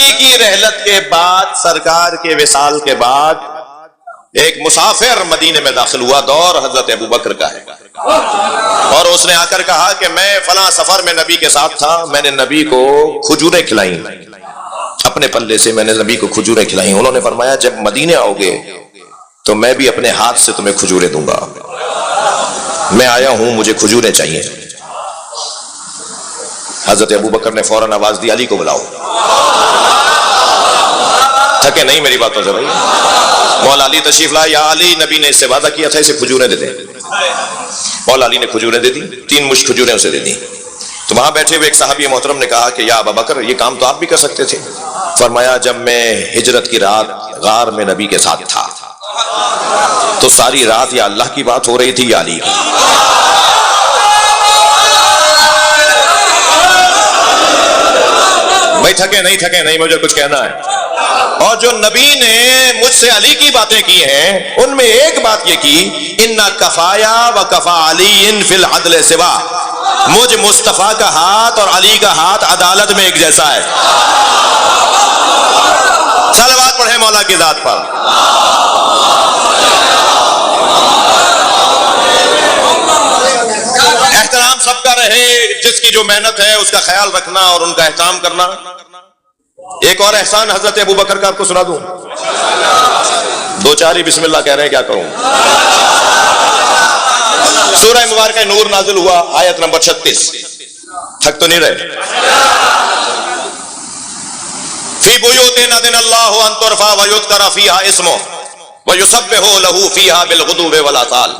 نبی کی رحلت کے بعد، سرکار کے وصال کے بعد، ایک مسافر مدینے میں داخل ہوا، دور حضرت ابوبکر کا ہے، اور اس نے آ کر کہا کہ میں فلاں سفر میں نبی کے ساتھ تھا، میں نے نبی کو کھجوریں کھلائیں، اپنے پلے سے میں نے نبی کو کھجوریں کھلائیں۔ انہوں نے فرمایا جب مدینے آؤ گے تو میں بھی اپنے ہاتھ سے تمہیں کھجوریں دوں گا، میں آیا ہوں، مجھے کھجوریں چاہیے۔ حضرت ابوبکر نے فوراً آواز دی علی کو بلاؤ۔ تھکے نہیں میری باتوں سے بھائی؟ مولا علی تشریف لائے، یا علی نبی نے اس سے وعدہ کیا تھا اسے کھجوریں دے دیں۔ مولا علی نے کھجوریں دے دی، 3 مشت کھجوریں اسے دے دی۔ تو وہاں بیٹھے ہوئے ایک صحابی محترم نے کہا کہ یا ابوبکر یہ کام تو آپ بھی کر سکتے تھے۔ فرمایا جب میں ہجرت کی رات غار میں نبی کے ساتھ تھا تو ساری رات یا اللہ کی بات ہو رہی تھی یا علی کی۔ بھائی تھکے نہیں، مجھے کچھ کہنا ہے۔ اور جو نبی نے مجھ سے علی کی باتیں کی ہیں ان میں ایک بات یہ کی، اِنَّ کفایا وَکَفَى عَلِيٍّ فِي الْعَدْلِ سِوَا، مجھ مصطفیٰ کا ہاتھ اور علی کا ہاتھ عدالت میں ایک جیسا ہے۔ صلوات پڑھیں مولا کی ذات پر۔ احترام سب کا رہے، جس کی جو محنت ہے اس کا خیال رکھنا اور ان کا احترام کرنا۔ ایک اور احسان حضرت ابوبکر کا آپ کو سنا دوں، 2-4 ہی بسم اللہ کہہ رہے ہیں، کیا کروں۔ سورہ مبارکہ نور نازل ہوا، آیت نمبر 36، تھک تو نہیں رہے؟ فی بیوت اذن اللہ ان ترفع ویذکر فیہا اسمہ ویسبح لہ فیہا بالغدو والآصال۔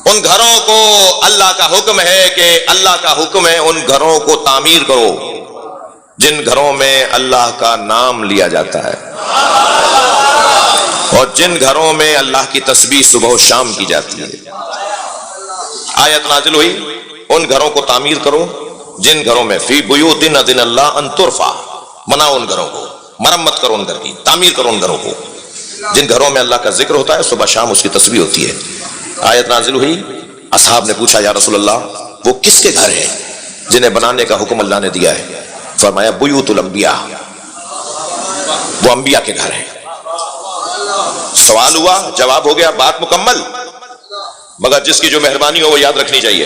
ان گھروں کو اللہ کا حکم ہے کہ اللہ کا حکم ہے ان گھروں کو تعمیر کرو جن گھروں میں اللہ کا نام لیا جاتا ہے، اور جن گھروں میں اللہ کی تسبیح صبح و شام کی جاتی ہے۔ آیت نازل ہوئی ان گھروں کو تعمیر کرو جن گھروں میں فی بیوت اذن اللہ ان ترفع، مناؤ ان گھروں کو، مرمت کرو ان گھر کی، تعمیر کرو ان گھروں کو جن گھروں میں اللہ کا ذکر ہوتا ہے، صبح شام اس کی تسبیح ہوتی ہے۔ آیت نازل ہوئی، اصحاب نے پوچھا یا رسول اللہ وہ کس کے گھر ہیں جنہیں بنانے کا حکم اللہ نے دیا ہے؟ فرمایا بیوت الانبیاء، وہ انبیاء کے گھر ہیں۔ سوال ہوا، جواب ہو گیا، بات مکمل، مگر جس کی جو مہربانی ہو وہ یاد رکھنی چاہیے۔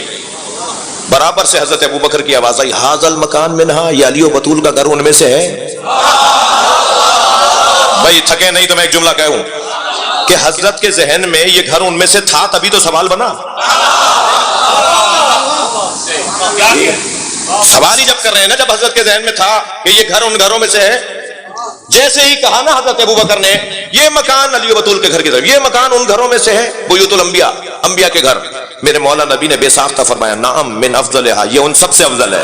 برابر سے حضرت ابوبکر کی آواز آئی، ھذا المکان منہا، یہ علی و بطول کا گھر ان میں سے ہے۔ بھائی تھکے نہیں تو میں ایک جملہ کہوں کہ حضرت کے ذہن میں یہ گھر ان میں سے تھا، تبھی تو سوال بنا۔ سوال ہی جب کر رہے ہیں نا، جب حضرت کے ذہن میں تھا کہ یہ گھر ان گھروں میں سے ہے، جیسے ہی کہا نا حضرت ابوبکر نے یہ مکان علی و بطول کے گھر کی طرف، یہ مکان ان گھروں میں سے ہے، بیوت الانبیاء، انبیاء کے گھر، میرے مولا نبی نے بے ساختہ فرمایا نعم من افضلھا، یہ ان سب سے افضل ہے۔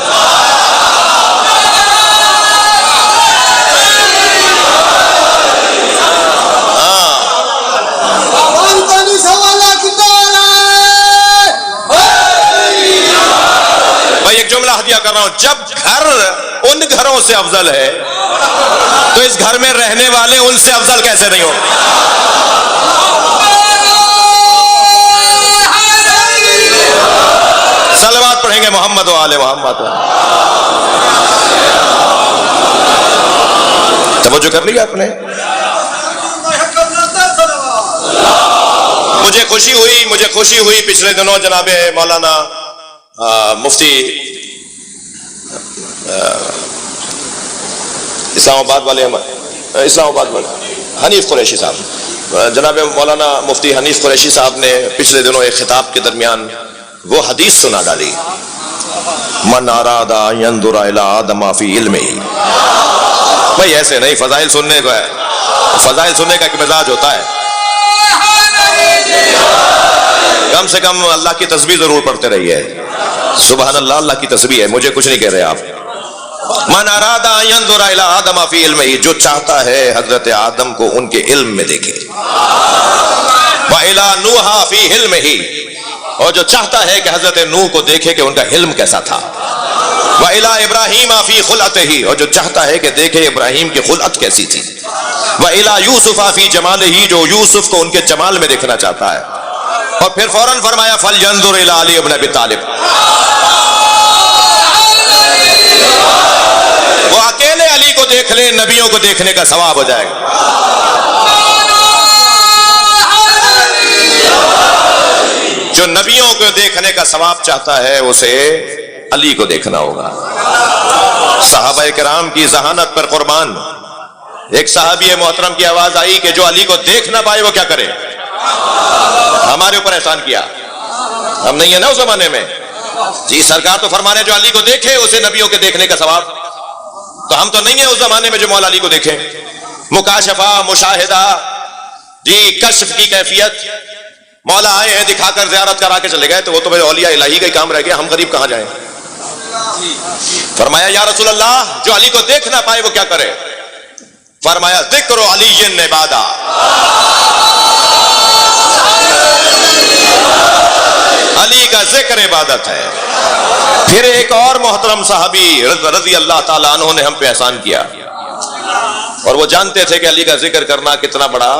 کر رہا ہوں، جب گھر ان گھروں سے افضل ہے تو اس گھر میں رہنے والے ان سے افضل کیسے نہیں ہو؟ صلوات پڑھیں گے محمد و آل محمد۔ توجہ کر لیا آپ نے؟ مجھے خوشی ہوئی پچھلے دنوں جناب مولانا مفتی اسلام آباد والے حنیف قریشی صاحب، جناب مولانا مفتی حنیف قریشی صاحب نے پچھلے دنوں ایک خطاب کے درمیان وہ حدیث سنا ڈالی، من اراد ان ينظر الى آدم فی علمہ۔ بھائی ایسے نہیں، فضائل سننے کو ہے، فضائل سننے کا ایک مزاج ہوتا ہے، کم سے کم اللہ کی تسبیح ضرور پڑھتے رہیے۔ سبحان اللہ، اللہ کی تسبیح ہے، مجھے کچھ نہیں کہہ رہے آپ۔ من اراد ان ينظر الى آدم فی علمہ، جو چاہتا ہے حضرت آدم کو ان کے علم میں دیکھے، وَإِلَى نُوحَ فِي حِلْمِهِ، اور جو چاہتا ہے کہ حضرت نوح کو دیکھے کہ ان کا حلم کیسا تھا، وَإِلَى إِبْرَاهِيمَ فِي خُلْعَتِهِ، اور جو چاہتا ہے کہ دیکھے ابراہیم کی خلعت کیسی تھی، وَإِلَى يُوسُفَ فِي جَمَالِهِ، جو یوسف کو ان کے جمال میں دیکھنا چاہتا ہے، اور پھر فوراً فرمایا فَلْيَنظُرْ إِلَى عَلِيِّ بْنِ أَبِي طالب، وہ اکیلے علی کو دیکھ لے نبیوں کو دیکھنے کا ثواب ہو جائے گا. جو نبیوں کو دیکھنے کا ثواب چاہتا ہے اسے علی کو دیکھنا ہوگا. صحابہ کرام کی ذہانت پر قربان. ایک صحابی محترم کی آواز آئی کہ جو علی کو دیکھ نہ پائے وہ کیا کرے. ہمارے اوپر احسان کیا, ہم نہیں ہیں نا اس زمانے میں. جی سرکار تو فرمانے جو علی کو دیکھے اسے نبیوں کے دیکھنے کا ثواب. تو ہم تو نہیں ہیں اس زمانے میں جو مولا علی کو دیکھیں. مکاشفہ, مشاہدہ, جی کشف کی کیفیت. مولا آئے ہیں دکھا کر زیارت کرا کے چلے گئے تو وہ تو اولیاء الہی کا ہی کام رہ گیا, ہم غریب کہاں جائیں. فرمایا یا رسول اللہ جو علی کو دیکھ نہ پائے وہ کیا کرے. فرمایا ذکر علی عبادہ. علی کا ذکر عبادت ہے. پھر ایک اور محترم صحابی رضی اللہ تعالیٰ عنہ نے ہم پہ احسان کیا, اور وہ جانتے تھے کہ علی کا ذکر کرنا کتنا بڑا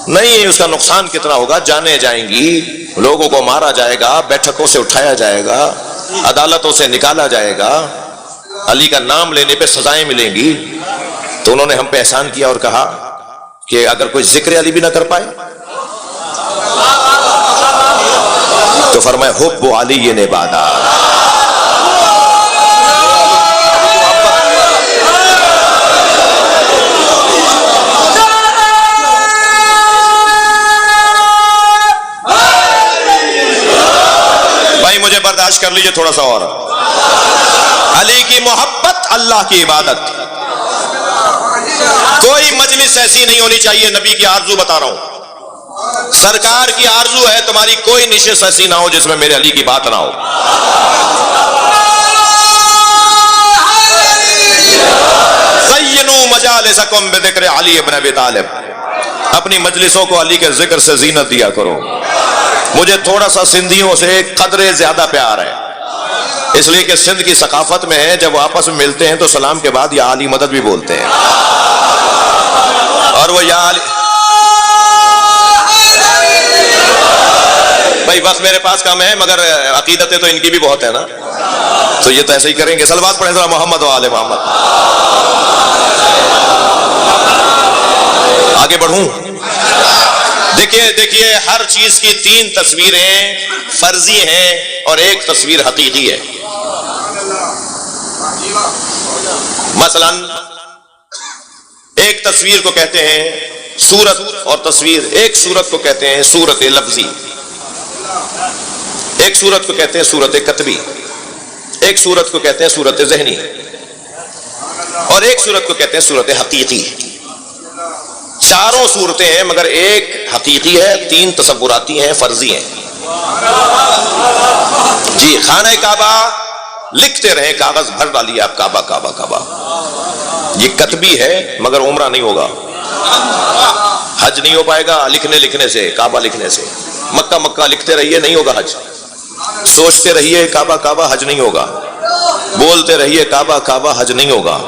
نہیں, اس کا نقصان کتنا ہوگا. جانیں جائیں گی, لوگوں کو مارا جائے گا, بیٹھکوں سے اٹھایا جائے گا, عدالتوں سے نکالا جائے گا, علی کا نام لینے پہ سزائیں ملیں گی. تو انہوں نے ہم پہ احسان کیا اور کہا کہ اگر کوئی ذکر علی بھی نہ کر پائے تو فرمایا حب علی عبادہ. بھائی مجھے برداشت کر لیجئے تھوڑا سا اور. علی کی محبت, اللہ کی عبادت. کوئی مجلس ایسی نہیں ہونی چاہیے, نبی کی آرزو بتا رہا ہوں, سرکار کی آرزو ہے تمہاری کوئی نشست ایسی نہ ہو جس میں میرے علی کی بات نہ ہو. زینوا مجالسکم بذکر علی ابن ابی طالب. اپنی مجلسوں کو علی کے ذکر سے زینت دیا کرو. مجھے تھوڑا سا سندھیوں سے قدرے زیادہ پیار ہے, اس لیے کہ سندھ کی ثقافت میں ہے جب وہ آپس میں ملتے ہیں تو سلام کے بعد یا علی مدد بھی بولتے ہیں, اور وہ یا علی. بھائی بس میرے پاس کم ہے مگر عقیدتیں تو ان کی بھی بہت ہے نا, تو یہ تو ایسے ہی کریں گے. صلوات پڑھیں ذرا محمد و آل محمد. آگے بڑھوں. دیکھیے ہر چیز کی تین تصویریں فرضی ہیں اور ایک تصویر حقیقی ہے. مثلا ایک تصویر کو کہتے ہیں صورت اور تصویر. ایک صورت کو کہتے ہیں صورت لفظی, ایک صورت کو کہتے ہیں صورت کتبی, ایک صورت کو کہتے ہیں صورت ذہنی, اور ایک صورت کو کہتے ہیں صورت حقیقی. چاروں صورتیں ہیں مگر ایک حقیقی ہے, تین تصوراتی ہیں, فرضی ہیں. جی خانہ کعبہ لکھتے رہے, کاغذ بھر ڈالیے آپ کعبہ کعبہ کعبہ. یہ کتبی ہے مگر عمرہ نہیں ہوگا, حج نہیں ہو پائے گا لکھنے سے, کعبہ لکھنے سے. مکہ مکہ لکھتے رہیے نہیں ہوگا حج. سوچتے رہیے کعبہ کعبہ, حج نہیں ہوگا. بولتے رہیے کعبہ کعبہ, حج نہیں ہوگا.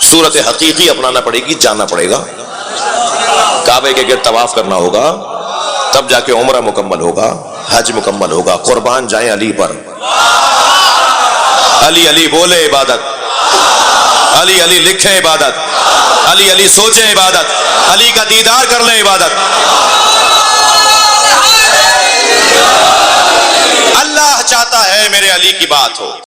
صورت حقیقی اپنانا پڑے گی, جانا پڑے گا, کعبے کے گرد طواف کرنا ہوگا, تب جا کے عمرہ مکمل ہوگا, حج مکمل ہوگا. قربان جائیں علی پر. علی علی بولے عبادت, علی علی لکھے عبادت, علی علی سوچے عبادت, علی کا دیدار کر لیں عبادت. اللہ چاہتا ہے میرے علی کی بات ہو.